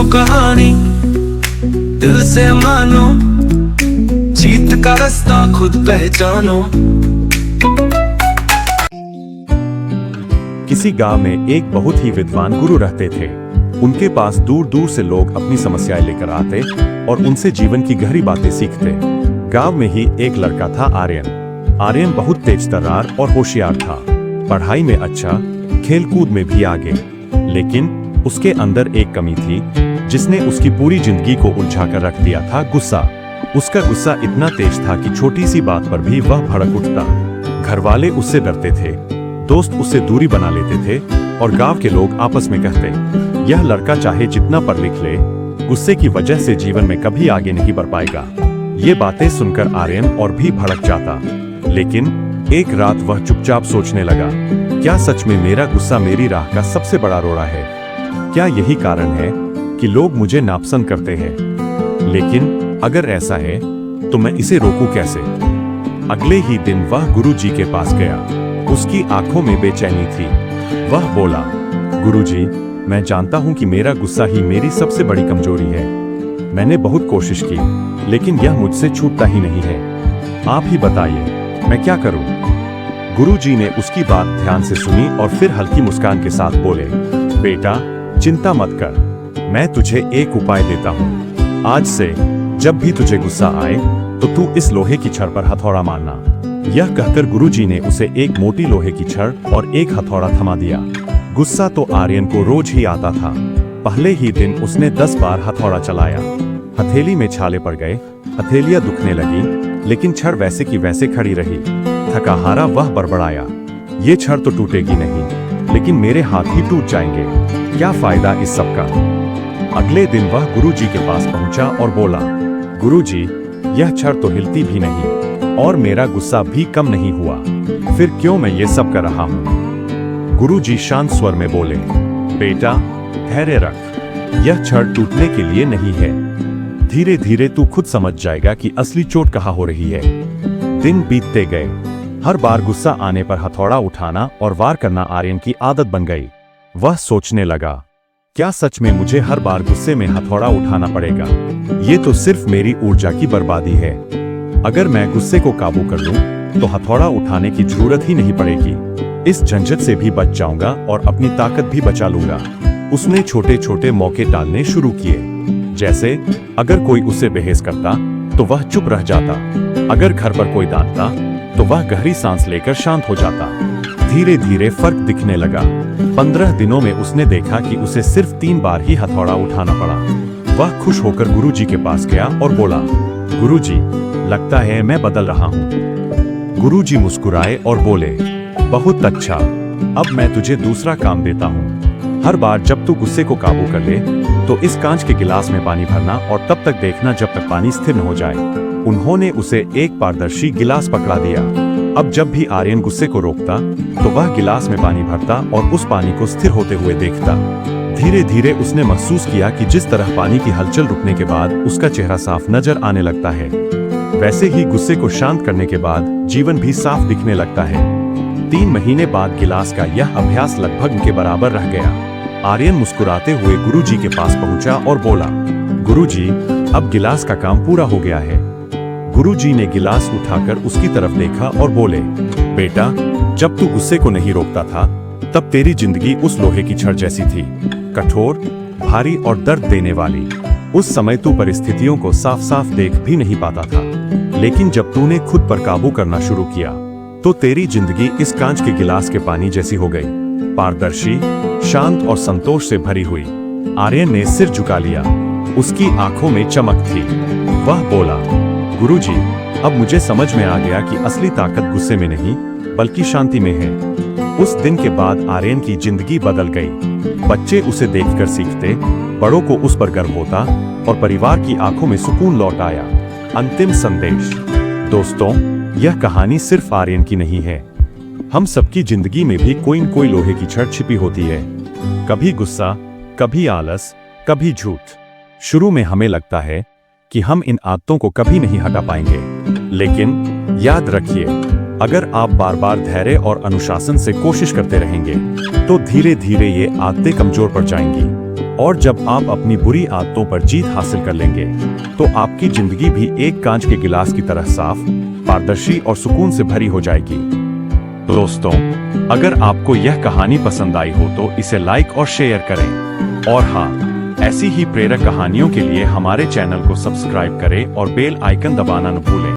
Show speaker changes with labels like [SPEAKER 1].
[SPEAKER 1] सुनो कहानी दिल से मानो, जीत का रास्ता खुद पहचानो।
[SPEAKER 2] किसी गांव में एक बहुत ही विद्वान गुरु रहते थे। उनके पास दूर दूर से लोग अपनी समस्याएं लेकर आते और उनसे जीवन की गहरी बातें सीखते। गांव में ही एक लड़का था, आर्यन। आर्यन बहुत तेज तर्रार और होशियार था, पढ़ाई में अच्छा, खेलकूद में भी आगे। लेकिन उसके अंदर एक कमी थी जिसने उसकी पूरी जिंदगी को उलझाकर रख दिया था, गुस्सा। उसका गुस्सा इतना तेज था कि छोटी सी बात पर भी वह भड़क उठता। घर वाले उससे डरते थे, दोस्त उससे दूरी बना लेते थे और गांव के लोग आपस में कहते, यह लड़का चाहे जितना पढ़ लिख ले, गुस्से की वजह से जीवन में कभी आगे नहीं बढ़ पाएगा। ये बातें सुनकर आर्यन और भी भड़क जाता। लेकिन एक रात वह चुपचाप सोचने लगा, क्या सच में मेरा गुस्सा मेरी राह का सबसे बड़ा रोड़ा है? क्या यही कारण है कि लोग मुझे नापसंद करते हैं? लेकिन अगर ऐसा है तो मैं इसे रोकूं कैसे? अगले ही दिन वह गुरुजी के पास गया। उसकी आंखों में बेचैनी थी। वह बोला, गुरुजी, मैं जानता हूं कि मेरा गुस्सा ही मेरी सबसे बड़ी कमजोरी है। मैंने बहुत कोशिश की, लेकिन यह मुझसे छूटता ही नहीं है। आप ही बताइए, मैं क्या करूं? गुरुजी ने उसकी बात ध्यान से सुनी और फिर हल्की मुस्कान के साथ बोले, बेटा, चिंता मत कर, मैं तुझे एक उपाय देता हूँ। आज से जब भी तुझे गुस्सा आए तो तू इस लोहे की छड़ पर हथौड़ा मारना। यह कहकर गुरुजी ने उसे एक मोटी लोहे की छड़ और एक हथौड़ा थमा दिया। गुस्सा तो आर्यन को रोज ही आता था। पहले ही दिन उसने 10 बार हथौड़ा चलाया। हथेली में छाले पड़ गए, हथेलियां दुखने लगी, लेकिन छड़ वैसे की वैसे खड़ी रही। थका हारा वह बड़बड़ाया, ये छड़ तो टूटेगी नहीं, लेकिन मेरे हाथ ही टूट जाएंगे। क्या फायदा इस सब का? अगले दिन वह गुरुजी के पास पहुंचा और बोला, गुरुजी, यह छड़ तो हिलती भी नहीं और मेरा गुस्सा भी कम नहीं हुआ, फिर क्यों मैं ये सब कर रहा हूँ? गुरुजी शांत स्वर में बोले, बेटा, धैर्य रख, यह छड़ टूटने के लिए नहीं है। धीरे धीरे तू खुद समझ जाएगा कि असली चोट कहाँ हो रही है। दिन बीतते गए। हर बार गुस्सा आने पर हथौड़ा उठाना और वार करना आर्यन की आदत बन गई। वह सोचने लगा, क्या सच में मुझे हर बार गुस्से में हथौड़ा उठाना पड़ेगा? ये तो सिर्फ मेरी ऊर्जा की बर्बादी है। अगर मैं गुस्से को काबू कर लूं, तो हथौड़ा उठाने की जरूरत ही नहीं पड़ेगी। इस झंझट से भी बच जाऊंगा और अपनी ताकत भी बचा लूंगा। उसने छोटे छोटे मौके टालने शुरू किए। जैसे अगर कोई उससे बहस करता तो वह चुप रह जाता। अगर घर पर कोई डांटता तो वह गहरी सांस लेकर शांत हो जाता। धीरे धीरे फर्क दिखने लगा। 15 दिनों में उसने देखा कि उसे सिर्फ 3 बार ही हथौड़ा उठाना पड़ा। वह खुश होकर गुरुजी के पास गया और बोला, गुरुजी, लगता है मैं बदल रहा हूँ। गुरुजी मुस्कुराए और बोले, बहुत अच्छा, अब मैं तुझे दूसरा काम देता हूँ। हर बार जब तू गुस्से को काबू कर ले, तो इस कांच के गिलास में पानी भरना और तब तक देखना जब तक पानी स्थिर न हो जाए। उन्होंने उसे एक पारदर्शी गिलास पकड़ा दिया। अब जब भी आर्यन गुस्से को रोकता, तो वह गिलास में पानी भरता और उस पानी को स्थिर होते हुए देखता। धीरे धीरे उसने महसूस किया कि जिस तरह पानी की हलचल रुकने के बाद उसका चेहरा साफ नजर आने लगता है, वैसे ही गुस्से को शांत करने के बाद जीवन भी साफ दिखने लगता है। 3 महीने बाद गिलास का यह अभ्यास लगभग के बराबर रह गया। आर्यन मुस्कुराते हुए गुरुजी के पास पहुंचा और बोला, गुरुजी, अब गिलास का काम पूरा हो गया है। गुरुजी ने गिलास उठाकर उसकी तरफ देखा और बोले, बेटा, जब तू गुस्से को नहीं रोकता था, तब तेरी जिंदगी उस लोहे की छड़ जैसी थी, कठोर, भारी और दर्द देने वाली। उस समय तू परिस्थितियों को साफ साफ देख भी नहीं पाता था, लेकिन जब तूने खुद पर काबू करना शुरू किया, तो तेरी जिंदगी इस कांच के गिलास के पानी जैसी हो गई, पारदर्शी, शांत और संतोष से भरी हुई। आर्यन ने सिर झुका लिया। उसकी आंखों में चमक थी। वह बोला, गुरुजी, अब मुझे समझ में आ गया कि असली ताकत गुस्से में नहीं, बल्कि शांति में है। उस दिन के बाद आर्यन की जिंदगी बदल गई। बच्चे उसे देखकर सीखते, बड़ों को उस पर गर्व होता और परिवार की आंखों में सुकून लौट आया। अंतिम संदेश। दोस्तों, यह कहानी सिर्फ आर्यन की नहीं है। हम सबकी जिंदगी में भी कोई न कोई लोहे की छड़ छिपी होती है। कभी गुस्सा, कभी आलस, कभी झूठ। शुरू में हमें लगता है कि हम इन आदतों को कभी नहीं हटा पाएंगे, लेकिन याद रखिए, अगर आप बार बार धैर्य और अनुशासन से कोशिश करते रहेंगे, तो धीरे धीरे ये आदतें कमजोर पड़ जाएंगी और जब आप अपनी बुरी आदतों पर जीत हासिल कर लेंगे तो आपकी जिंदगी भी एक कांच के गिलास की तरह साफ, पारदर्शी और सुकून से भरी हो जाएगी। दोस्तों, अगर आपको यह कहानी पसंद आई हो तो इसे लाइक और शेयर करें। और हाँ, ऐसी ही प्रेरक कहानियों के लिए हमारे चैनल को सब्सक्राइब करें और बेल आइकन दबाना न भूलें।